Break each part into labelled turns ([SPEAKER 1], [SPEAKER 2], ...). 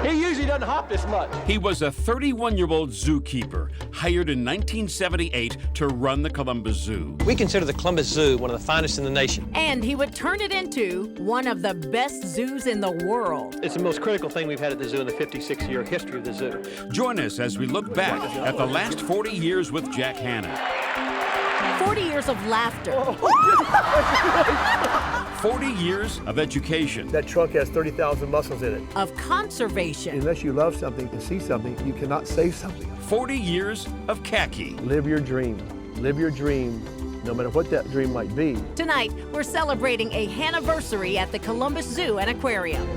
[SPEAKER 1] He usually doesn't hop this much.
[SPEAKER 2] He was a 31-year-old zookeeper, hired in 1978 to run the Columbus Zoo.
[SPEAKER 1] We consider the Columbus Zoo one of the finest in the nation.
[SPEAKER 3] And he would turn it into one of the best zoos in the world.
[SPEAKER 1] It's the most critical thing we've had at the zoo in the 56-year history of the zoo.
[SPEAKER 2] Join us as we look back at the last 40 years with Jack Hanna.
[SPEAKER 3] 40 years of laughter.
[SPEAKER 2] 40 years of education.
[SPEAKER 4] That trunk has 30,000 muscles in it.
[SPEAKER 3] Of conservation.
[SPEAKER 4] Unless you love something and see something, you cannot save something.
[SPEAKER 2] 40 years of khaki.
[SPEAKER 4] Live your dream. Live your dream, no matter what that dream might be.
[SPEAKER 3] Tonight, we're celebrating a Hanna-versary at the Columbus Zoo and Aquarium.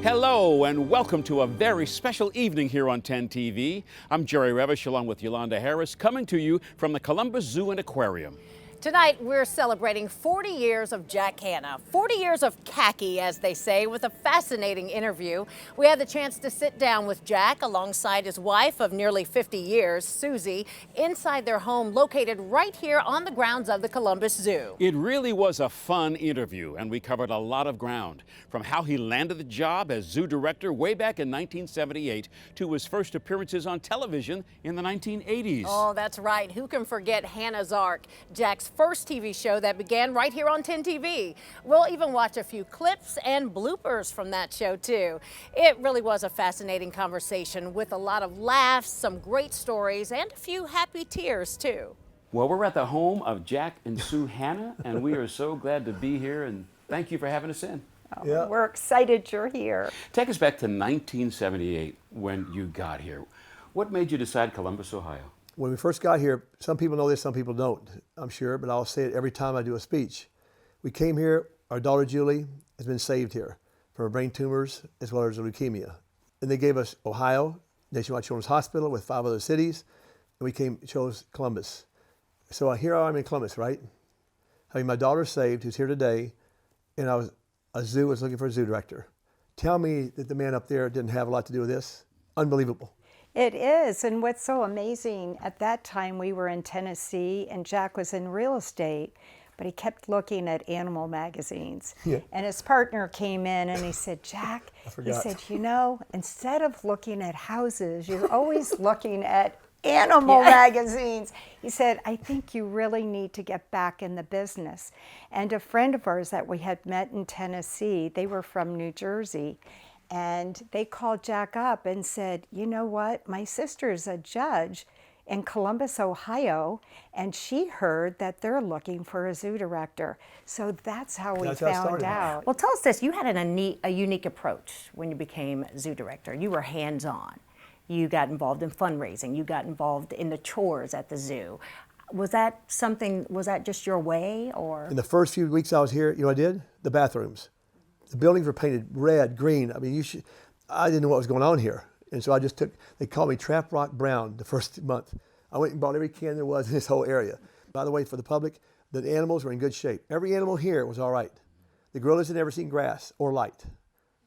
[SPEAKER 2] Hello and welcome to a very special evening here on 10 TV. I'm Jerry Revish along with Yolanda Harris coming to you from the Columbus Zoo and Aquarium.
[SPEAKER 3] Tonight, we're celebrating 40 years of Jack Hanna, 40 years of khaki, as they say, with a fascinating interview. We had the chance to sit down with Jack alongside his wife of nearly 50 years, Suzi, inside their home located right here on the grounds of the Columbus Zoo.
[SPEAKER 2] It really was a fun interview, and we covered a lot of ground, from how he landed the job as zoo director way back in 1978 to his first appearances on television in the 1980s.
[SPEAKER 3] Oh, that's right. Who can forget Hannah's Ark, Jack's first TV show that began right here on 10 TV. We'll even watch a few clips and bloopers from that show too. It really was a fascinating conversation with a lot of laughs, some great stories, and a few happy tears too.
[SPEAKER 2] Well, we're at the home of Jack and Suzi Hanna, and we are so glad to be here, and thank you for having us in.
[SPEAKER 5] Oh, yeah. We're excited you're here.
[SPEAKER 2] Take us back to 1978 when you got here. What made you decide Columbus, Ohio?
[SPEAKER 4] When we first got here, some people know this, some people don't, I'm sure, but I'll say it every time I do a speech. We came here, our daughter Julie has been saved here from brain tumors as well as leukemia. And they gave us Ohio, Nationwide Children's Hospital with 5 other cities, and we chose Columbus. So here I am in Columbus, right? Having my daughter saved, who's here today, and a zoo was looking for a zoo director. Tell me that the man up there didn't have a lot to do with this? Unbelievable.
[SPEAKER 5] It is, and what's so amazing, at that time we were in Tennessee and Jack was in real estate, but he kept looking at animal magazines. Yeah. And his partner came in and he said, Jack, he said, you know, instead of looking at houses, you're always looking at animal magazines. He said, I think you really need to get back in the business. And a friend of ours that we had met in Tennessee, they were from New Jersey, and they called Jack up and said, you know what, my sister's a judge in Columbus, Ohio, and she heard that they're looking for a zoo director. So that's how we found out.
[SPEAKER 3] Well, tell us this, you had a unique approach when you became zoo director. You were hands-on. You got involved in fundraising. You got involved in the chores at the zoo. Was that just your way, or? In
[SPEAKER 4] the first few weeks I was here, you know what I did? The bathrooms. The buildings were painted red, green. I mean, I didn't know what was going on here. And so they called me Trap Rock Brown the first month. I went and bought every can there was in this whole area. By the way, for the public, the animals were in good shape. Every animal here was all right. The gorillas had never seen grass or light.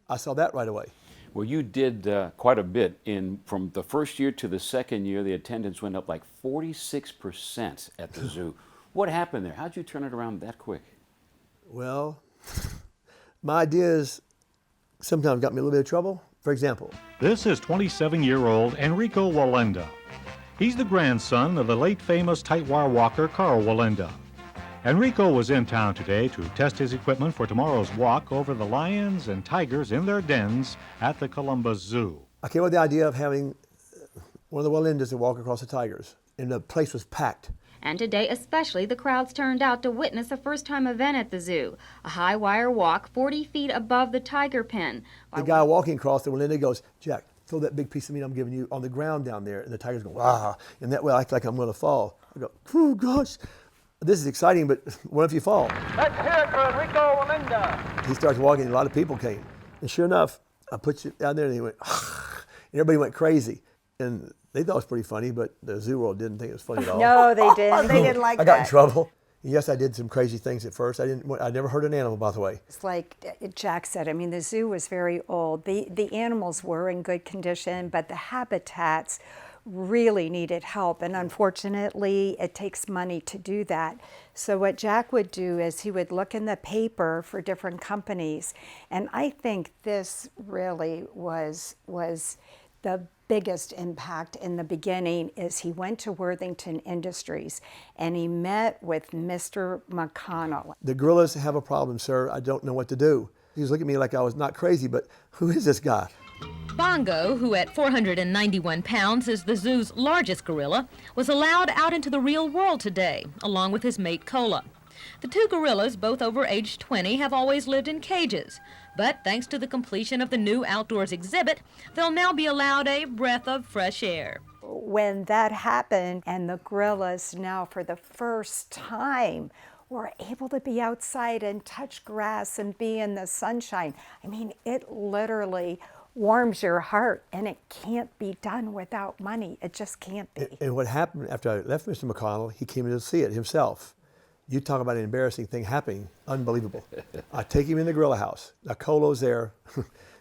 [SPEAKER 4] I saw that right away.
[SPEAKER 2] Well, you did quite a bit. From the first year to the second year, the attendance went up like 46% at the zoo. What happened there? How'd you turn it around that quick?
[SPEAKER 4] Well, my ideas sometimes got me a little bit of trouble. For example,
[SPEAKER 6] this is 27-year-old Enrico Walenda. He's the grandson of the late famous tight wire walker Carl Walenda. Enrico was in town today to test his equipment for tomorrow's walk over the lions and tigers in their dens at the Columbus Zoo.
[SPEAKER 4] I came with the idea of having one of the Walendas to walk across the tigers, and the place was packed.
[SPEAKER 7] And today especially, the crowds turned out to witness a first-time event at the zoo, a high wire walk 40 feet above the tiger pen.
[SPEAKER 4] The guy walking across the Walenda goes, Jack, throw that big piece of meat I'm giving you on the ground down there. And the tigers go, ah, and that way I act like I'm going to fall. I go, oh gosh, this is exciting, but what if you fall?
[SPEAKER 1] Let's hear it for Enrico Walenda.
[SPEAKER 4] He starts walking, and a lot of people came. And sure enough, I put you down there, and he went, ah, and everybody went crazy. And they thought it was pretty funny, but the zoo world didn't think it was funny at all.
[SPEAKER 5] No, they didn't. They didn't like that.
[SPEAKER 4] I got in trouble. Yes, I did some crazy things at first. I never hurt an animal, by the way.
[SPEAKER 5] It's like Jack said, I mean, the zoo was very old. The animals were in good condition, but the habitats really needed help. And unfortunately, it takes money to do that. So what Jack would do is he would look in the paper for different companies. And I think this really was the biggest impact in the beginning is he went to Worthington Industries and he met with Mr. McConnell.
[SPEAKER 4] The gorillas have a problem, sir. I don't know what to do. He was looking at me like I was not crazy, but who is this guy?
[SPEAKER 8] Bongo, who at 491 pounds is the zoo's largest gorilla, was allowed out into the real world today, along with his mate Cola. The two gorillas, both over age 20, have always lived in cages. But thanks to the completion of the new outdoors exhibit, they'll now be allowed a breath of fresh air.
[SPEAKER 5] When that happened, and the gorillas now for the first time were able to be outside and touch grass and be in the sunshine, I mean, it literally warms your heart, and it can't be done without money. It just can't be.
[SPEAKER 4] And what happened after I left Mr. McConnell, he came in to see it himself. You talk about an embarrassing thing happening, unbelievable. I take him in the gorilla house. Now Colo's there.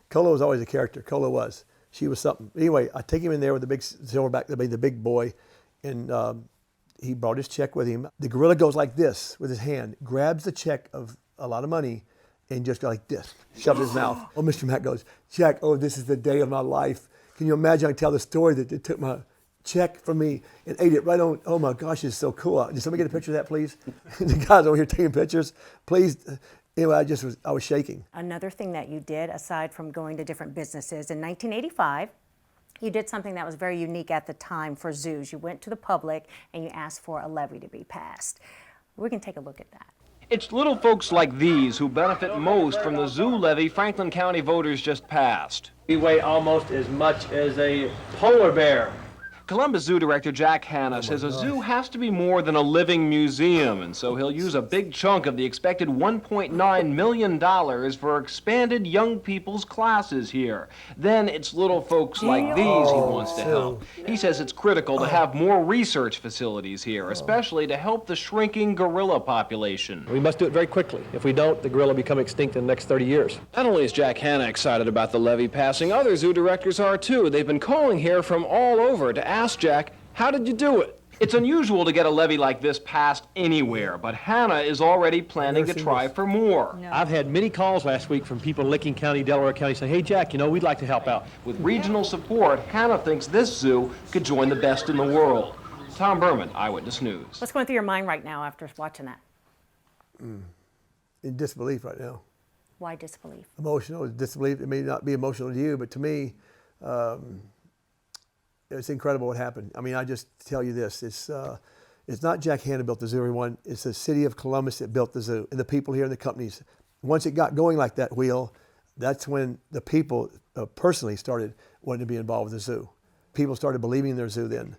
[SPEAKER 4] Colo was always a character, Colo was. She was something. Anyway, I take him in there with the big silverback, the big boy, and he brought his check with him. The gorilla goes like this with his hand, grabs the check of a lot of money, and just like this, shoves his mouth. Oh, Mr. Mack goes, Jack, oh, this is the day of my life. Can you imagine? I can tell the story that they took my check from me and ate it right on. Oh my gosh, it's so cool. Just let me get a picture of that, please. The guys over here taking pictures, please. Anyway, I was shaking.
[SPEAKER 3] Another thing that you did, aside from going to different businesses, in 1985, you did something that was very unique at the time for zoos. You went to the public and you asked for a levy to be passed. We can take a look at that.
[SPEAKER 9] It's little folks like these who benefit most from the zoo levy Franklin County voters just passed.
[SPEAKER 1] We weigh almost as much as a polar bear.
[SPEAKER 9] Columbus Zoo Director Jack Hanna says a zoo has to be more than a living museum, and so he'll use a big chunk of the expected $1.9 million for expanded young people's classes here. Then it's little folks like these he wants to help. He says it's critical to have more research facilities here, especially to help the shrinking gorilla population.
[SPEAKER 1] We must do it very quickly. If we don't, the gorilla will become extinct in the next 30 years.
[SPEAKER 9] Not only is Jack Hanna excited about the levy passing, other zoo directors are too. They've been calling here from all over to ask Jack, how did you do it? It's unusual to get a levy like this passed anywhere, but Hanna is already planning to try for more.
[SPEAKER 1] No. I've had many calls last week from people in Licking County, Delaware County saying, hey Jack, you know, we'd like to help out.
[SPEAKER 9] With regional support, Hanna thinks this zoo could join the best in the world. Tom Berman, Eyewitness News.
[SPEAKER 3] What's going through your mind right now after watching that?
[SPEAKER 4] In disbelief right now.
[SPEAKER 3] Why disbelief?
[SPEAKER 4] Emotional disbelief. It may not be emotional to you, but to me, it's incredible what happened. I mean, I just tell you this, it's not Jack Hanna built the zoo, everyone. It's the city of Columbus that built the zoo, and the people here and the companies. Once it got going like that wheel, that's when the people personally started wanting to be involved with the zoo. People started believing in their zoo then.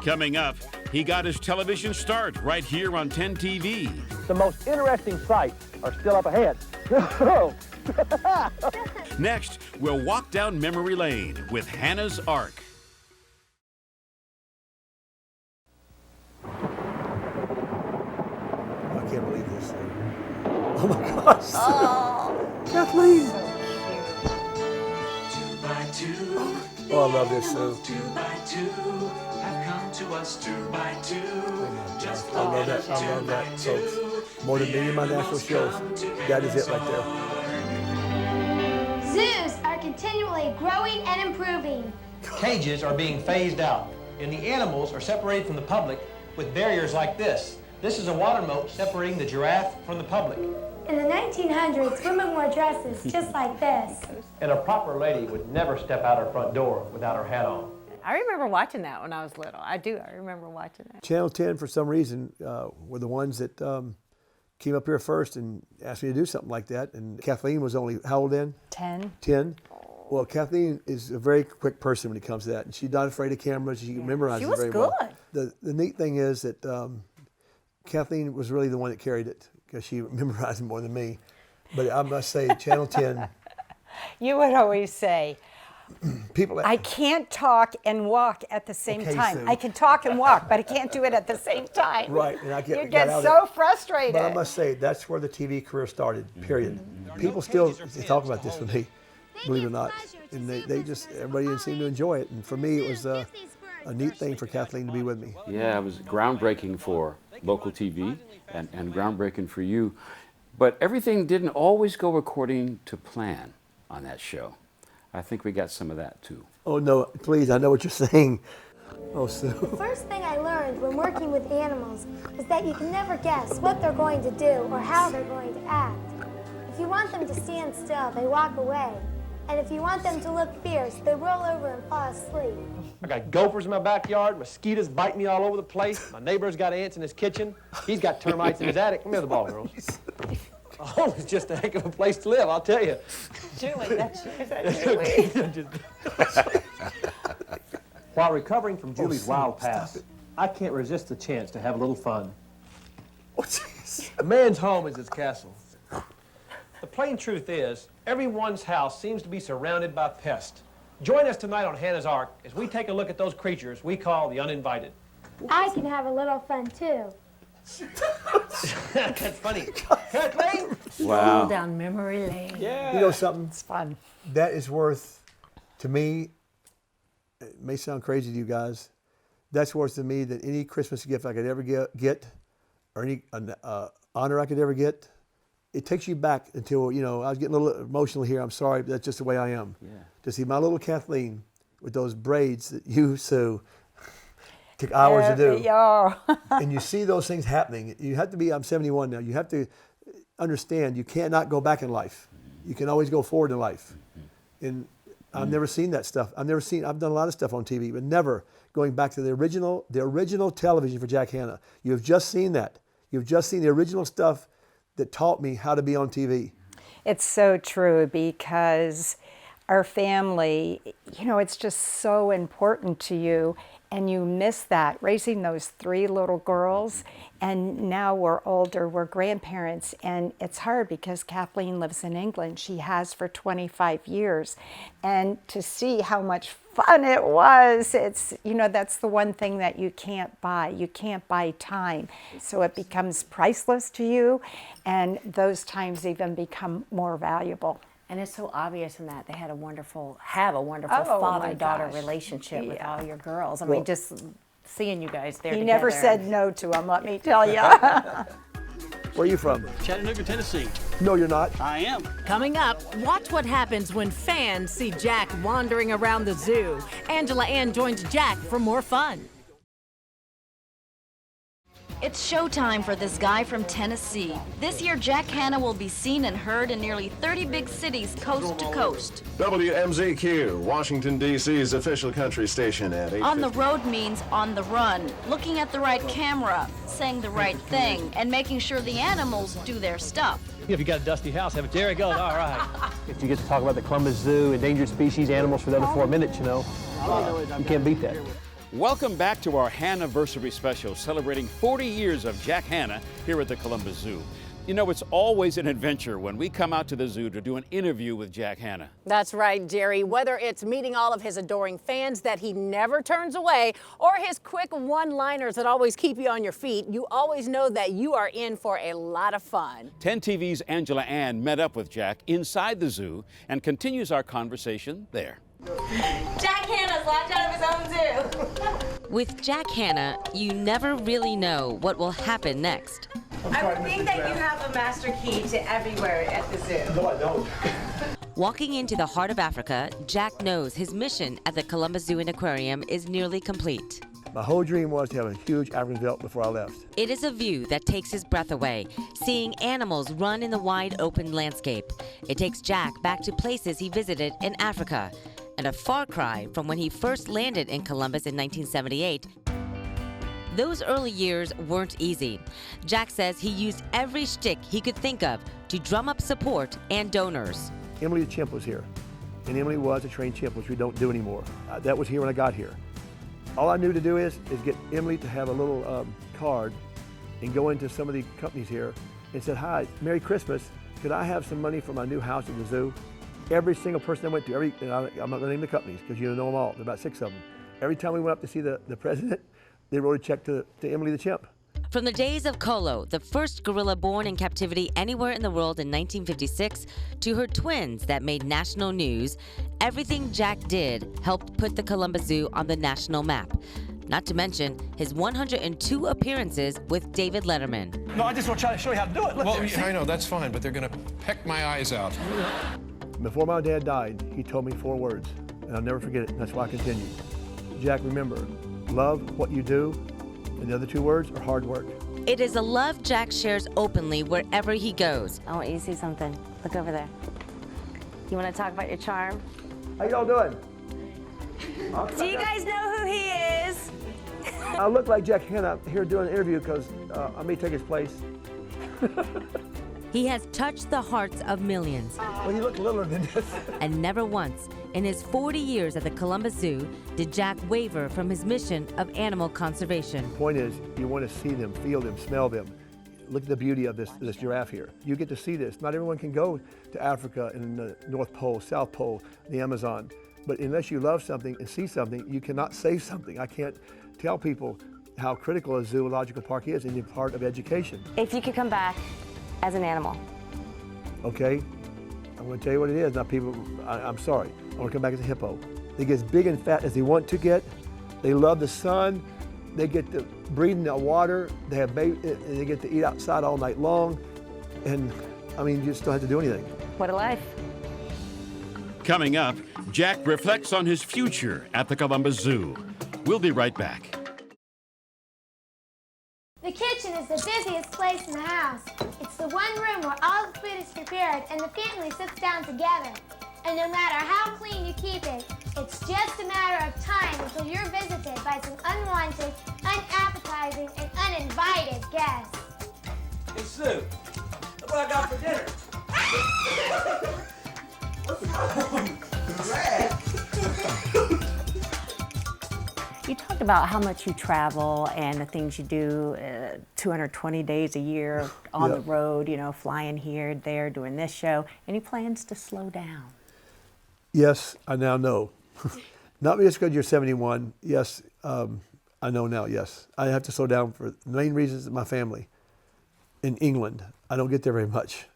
[SPEAKER 2] Coming up, he got his television start right here on 10 TV.
[SPEAKER 1] The most interesting sights are still up ahead.
[SPEAKER 2] Next, we'll walk down memory lane with Hanna's Ark.
[SPEAKER 4] I can't believe this thing. Oh my gosh. Oh, Kathleen. Oh, I love this zoo. I love that, folks. More than any of my national shows. That is it right there.
[SPEAKER 10] Zoos are continually growing and improving.
[SPEAKER 11] Cages are being phased out, and the animals are separated from the public with barriers like this. This is a water moat separating the giraffe from the public.
[SPEAKER 10] In the 1900s, women wore dresses just like this.
[SPEAKER 1] And a proper lady would never step out her front door without her hat on.
[SPEAKER 3] I remember watching that when I was little. I do. I remember watching that.
[SPEAKER 4] Channel 10, for some reason, were the ones that came up here first and asked me to do something like that. And Kathleen was only, how old then?
[SPEAKER 5] 10.
[SPEAKER 4] 10. Well, Kathleen is a very quick person when it comes to that. And she's not afraid of cameras. She memorizes very well. She was good. The neat thing is that Kathleen was really the one that carried it because she memorized it more than me. But I must say, Channel 10.
[SPEAKER 5] You would always say,
[SPEAKER 4] People.
[SPEAKER 5] I can't talk and walk at the same
[SPEAKER 4] Okay,
[SPEAKER 5] time.
[SPEAKER 4] Sue.
[SPEAKER 5] I can talk and walk, but I can't do it at the same time.
[SPEAKER 4] Right, and I
[SPEAKER 5] You
[SPEAKER 4] got
[SPEAKER 5] get
[SPEAKER 4] out of
[SPEAKER 5] so
[SPEAKER 4] it.
[SPEAKER 5] frustrated.
[SPEAKER 4] But I must say, that's where the TV career started, period. People still talk about this with me, believe it or not. And they just, everybody seemed to enjoy it. And for me, it was a neat thing for Kathleen to be with me.
[SPEAKER 2] Yeah, it was groundbreaking for local TV and groundbreaking for you. But everything didn't always go according to plan on that show. I think we got some of that too.
[SPEAKER 4] Oh no, please, I know what you're saying. Oh, Sue.
[SPEAKER 10] The first thing I learned when working with animals was that you can never guess what they're going to do or how they're going to act. If you want them to stand still, they walk away. And if you want them to look fierce, they roll over and fall asleep.
[SPEAKER 1] I got gophers in my backyard, mosquitoes bite me all over the place. My neighbor's got ants in his kitchen. He's got termites in his attic. Come here, the ball, girls. Oh, it's just a heck of a place to live, I'll tell you.
[SPEAKER 5] Julie, that's Julie.
[SPEAKER 1] While recovering from Julie's wild past, I can't resist the chance to have a little fun. A man's home is his castle. The plain truth is, everyone's house seems to be surrounded by pests. Join us tonight on Hannah's Ark as we take a look at those creatures we call the uninvited.
[SPEAKER 10] I can have a little fun too.
[SPEAKER 1] That's funny. Kathleen?
[SPEAKER 2] Wow.
[SPEAKER 3] Down memory lane.
[SPEAKER 1] Yeah.
[SPEAKER 4] You know something?
[SPEAKER 5] It's fun.
[SPEAKER 4] That is worth, to me, it may sound crazy to you guys, that's worth to me than any Christmas gift I could ever get or any honor I could ever get. It takes you back until, you know, I was getting a little emotional here. I'm sorry, but that's just the way I am.
[SPEAKER 2] Yeah.
[SPEAKER 4] To see my little Kathleen with those braids that you, Sue, took hours to do.
[SPEAKER 5] Yeah.
[SPEAKER 4] And you see those things happening. You have to be, I'm 71 now, you have to understand you cannot go back in life. You can always go forward in life. And I've never seen that stuff. I've done a lot of stuff on TV, but never going back to the original television for Jack Hanna. You've just seen that. You've just seen the original stuff that taught me how to be on TV.
[SPEAKER 5] It's so true because our family, you know, it's just so important to you, and you miss that, raising those 3 little girls, and now we're older, we're grandparents, and it's hard because Kathleen lives in England. She has for 25 years, and to see how much fun it was, it's, you know, that's the one thing that you can't buy. You can't buy time, so it becomes priceless to you, and those times even become more valuable.
[SPEAKER 3] And it's so obvious in that they have a wonderful father-daughter relationship with all your girls. I mean, just seeing you guys there
[SPEAKER 5] He
[SPEAKER 3] together.
[SPEAKER 5] never said no to them, let me tell you.
[SPEAKER 4] Where are you from?
[SPEAKER 12] Chattanooga, Tennessee.
[SPEAKER 4] No, you're not.
[SPEAKER 12] I am.
[SPEAKER 3] Coming up, watch what happens when fans see Jack wandering around the zoo. Angela Ann joins Jack for more fun.
[SPEAKER 7] It's showtime for this guy from Tennessee. This year, Jack Hanna will be seen and heard in nearly 30 big cities coast to coast.
[SPEAKER 13] WMZQ, Washington, D.C.'s official country station at 8:50.
[SPEAKER 7] On the road means on the run, looking at the right camera, saying the right thing, and making sure the animals do their stuff.
[SPEAKER 1] If you got a dusty house, have it. There it goes. All right. If you get to talk about the Columbus Zoo, endangered species, animals for the other 4 minutes, you know, you can't beat that.
[SPEAKER 2] Welcome back to our Hanna-versary special celebrating 40 years of Jack Hanna here at the Columbus Zoo. You know, it's always an adventure when we come out to the zoo to do an interview with Jack Hanna.
[SPEAKER 3] That's right, Jerry. Whether it's meeting all of his adoring fans that he never turns away, or his quick one-liners that always keep you on your feet, you always know that you are in for a lot of fun.
[SPEAKER 2] 10 TV's Angela Ann met up with Jack inside the zoo and continues our conversation there.
[SPEAKER 14] Jack Hanna's locked out of his own zoo.
[SPEAKER 15] With Jack Hanna, you never really know what will happen next.
[SPEAKER 14] I would think that you have a master key to everywhere at the zoo.
[SPEAKER 4] No, I don't.
[SPEAKER 15] Walking into the heart of Africa, Jack knows his mission at the Columbus Zoo and Aquarium is nearly complete.
[SPEAKER 4] My whole dream was to have a huge African veldt before I left.
[SPEAKER 15] It is a view that takes his breath away, seeing animals run in the wide open landscape. It takes Jack back to places he visited in Africa, and a far cry from when he first landed in Columbus in 1978. Those early years weren't easy. Jack says he used every shtick he could think of to drum up support and donors.
[SPEAKER 4] Emily the chimp was here, and Emily was a trained chimp, which we don't do anymore. That was here when I got here. All I knew to do is get Emily to have a little card and go into some of the companies here and said, "Hi, Merry Christmas. Could I have some money for my new house at the zoo?" Every single person I went to, and I'm not going to name the companies because you know them all. There are about 6 of them. Every time we went up to see the president, they wrote a check to Emily the chimp.
[SPEAKER 15] From the days of Kolo, the first gorilla born in captivity anywhere in the world in 1956, to her twins that made national news, everything Jack did helped put the Columbus Zoo on the national map. Not to mention his 102 appearances with David Letterman.
[SPEAKER 12] No, I just want to try to show you how to do it. Look
[SPEAKER 16] Well,
[SPEAKER 12] there,
[SPEAKER 16] I know, that's fine, but they're going to peck my eyes out.
[SPEAKER 4] Before my dad died, he told me 4 words, and I'll never forget it, and that's why I continue. Jack, remember, love what you do, and the other 2 words are hard work.
[SPEAKER 15] It is a love Jack shares openly wherever he goes. I want you to see something. Look over there. You want to talk about your charm?
[SPEAKER 4] How y'all doing?
[SPEAKER 14] Do you guys know who he is?
[SPEAKER 4] I look like Jack Hanna here doing an interview because I may take his place.
[SPEAKER 15] He has touched the hearts of millions.
[SPEAKER 4] Well, you look littler than this.
[SPEAKER 15] And never once, in his 40 years at the Columbus Zoo, did Jack waver from his mission of animal conservation.
[SPEAKER 4] The point is, you want to see them, feel them, smell them. Look at the beauty of this giraffe here. You get to see this. Not everyone can go to Africa and the North Pole, South Pole, the Amazon. But unless you love something and see something, you cannot save something. I can't tell people how critical a zoological park is in the part of education.
[SPEAKER 17] If you could come back as an animal.
[SPEAKER 4] Okay, I'm going to tell you what it is. Now, people, I'm sorry. I want to come back as a hippo. They get as big and fat as they want to get. They love the sun. They get to breathe in the water. They have they get to eat outside all night long. And I mean, you just don't have to do anything.
[SPEAKER 17] What a life.
[SPEAKER 18] Coming up, Jack reflects on his future at the Columbus Zoo. We'll be right back.
[SPEAKER 10] The kitchen is the busiest place in the house. It's the one room where all the food is prepared and the family sits down together. And no matter how clean you keep it, it's just a matter of time until you're visited by some unwanted, unappetizing, and uninvited guests.
[SPEAKER 11] Hey, Sue, look what I got for dinner.
[SPEAKER 3] You talked about how much you travel and the things you do, 220 days a year on the road, you know, flying here, there, doing this show. Any plans to slow down?
[SPEAKER 4] Yes, I now know. Not just because you're 71. Yes, I know now, yes. I have to slow down for the main reasons of my family. In England, I don't get there very much.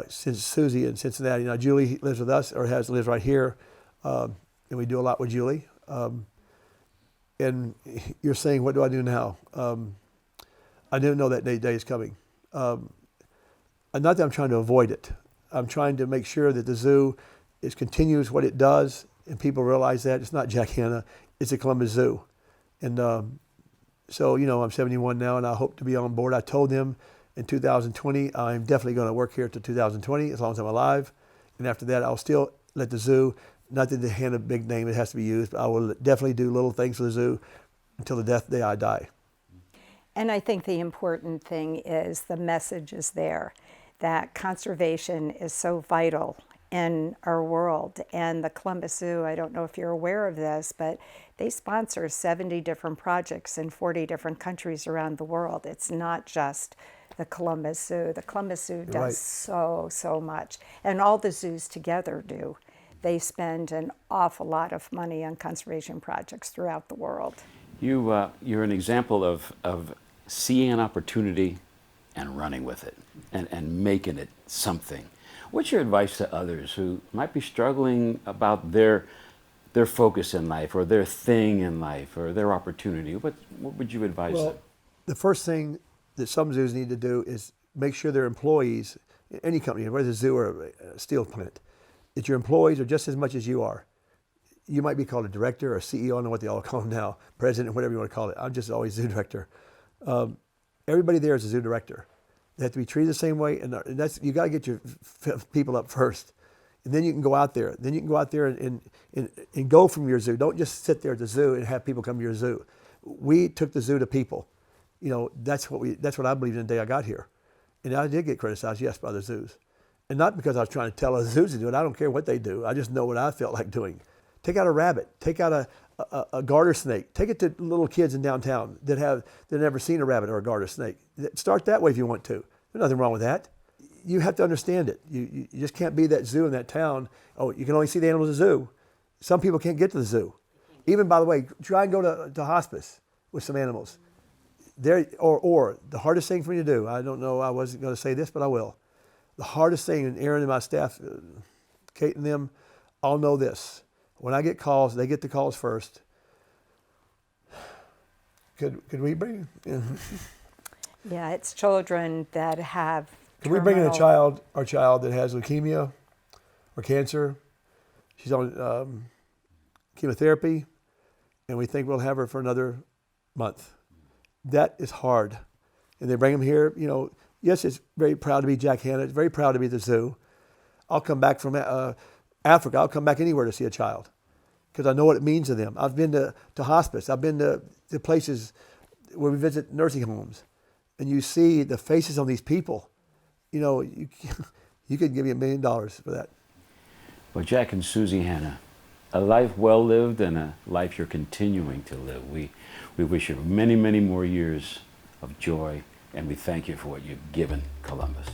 [SPEAKER 4] Since Suzi in Cincinnati. Now, Julie lives with us, or lives right here, and we do a lot with Julie. And you're saying, what do I do now? I didn't know that day is coming. Not that I'm trying to avoid it. I'm trying to make sure that the zoo continues what it does, and people realize that it's not Jack Hanna, it's the Columbus Zoo. And so, you know, I'm 71 now, and I hope to be on board. I told them in 2020, I'm definitely going to work here till 2020, as long as I'm alive. And after that, I'll still let the zoo, not that the Hanna big name, it has to be used, but I will definitely do little things for the zoo until the day I die.
[SPEAKER 5] And I think the important thing is the message is there, that conservation is so vital in our world. And the Columbus Zoo, I don't know if you're aware of this, but they sponsor 70 different projects in 40 different countries around the world. It's not just the Columbus Zoo. The Columbus Zoo does so much. And all the zoos together do. They spend an awful lot of money on conservation projects throughout the world.
[SPEAKER 2] You're an example of seeing an opportunity and running with it and making it something. What's your advice to others who might be struggling about their focus in life or their thing in life or their opportunity? What would you advise them?
[SPEAKER 4] The first thing that some zoos need to do is make sure their employees, any company, whether it's a zoo or a steel plant, that your employees are just as much as you are. You might be called a director or a CEO, I don't know what they all call them now, president, whatever you want to call it. I'm just always zoo director. Everybody there is a zoo director. They have to be treated the same way, and that's, you got to get your people up first. And then you can go out there. Then you can go out there and go from your zoo. Don't just sit there at the zoo and have people come to your zoo. We took the zoo to people. You know, that's what I believed in the day I got here. And I did get criticized, yes, by the zoos. And not because I was trying to tell other zoos to do it. I don't care what they do. I just know what I felt like doing. Take out a rabbit. Take out a garter snake. Take it to little kids in downtown that never seen a rabbit or a garter snake. Start that way if you want to. There's nothing wrong with that. you have to understand it. You just can't be that zoo in that town. Oh, you can only see the animals at the zoo. Some people can't get to the zoo. Even, by the way, try and go to hospice with some animals. Or the hardest thing for me to do, I don't know, I wasn't going to say this, but I will. The hardest thing, and Aaron and my staff, Kate and them, all know this. When I get calls, they get the calls first. Could we bring?
[SPEAKER 5] Yeah, it's children that have.
[SPEAKER 4] Can we bring in our child that has leukemia or cancer? She's on chemotherapy, and we think we'll have her for another month. That is hard. And they bring them here. You know, yes, it's very proud to be Jack Hanna. It's very proud to be at the zoo. I'll come back from Africa. I'll come back anywhere to see a child because I know what it means to them. I've been to hospice. I've been to places where we visit nursing homes. And you see the faces on these people. You know, you could give me $1 million for that.
[SPEAKER 2] Well, Jack and Suzi Hanna, a life well lived and a life you're continuing to live. We wish you many, many more years of joy, and we thank you for what you've given Columbus.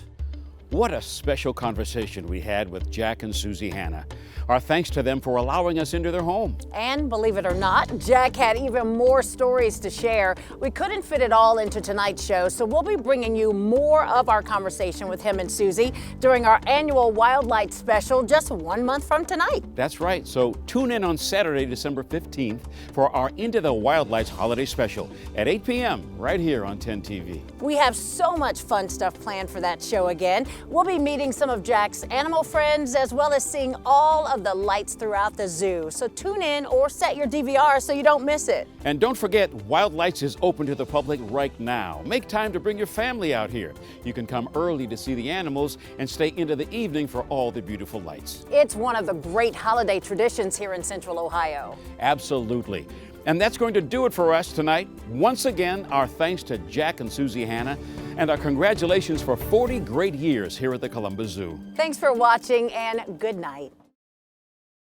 [SPEAKER 2] What a special conversation we had with Jack and Suzi Hanna. Our thanks to them for allowing us into their home.
[SPEAKER 3] And believe it or not, Jack had even more stories to share. We couldn't fit it all into tonight's show, so we'll be bringing you more of our conversation with him and Suzi during our annual Wildlight special just 1 month from tonight.
[SPEAKER 2] That's right, so tune in on Saturday, December 15th for our Into the Wildlights holiday special at 8 p.m. right here on 10 TV.
[SPEAKER 3] We have so much fun stuff planned for that show again. We'll be meeting some of Jack's animal friends as well as seeing all of the lights throughout the zoo. So tune in or set your DVR so you don't miss it.
[SPEAKER 2] And don't forget, Wildlights is open to the public right now. Make time to bring your family out here. You can come early to see the animals and stay into the evening for all the beautiful lights.
[SPEAKER 3] It's one of the great holiday traditions here in Central Ohio.
[SPEAKER 2] Absolutely. And that's going to do it for us tonight. Once again, our thanks to Jack and Suzi Hanna, and our congratulations for 40 great years here at the Columbus Zoo.
[SPEAKER 3] Thanks for watching, and good night.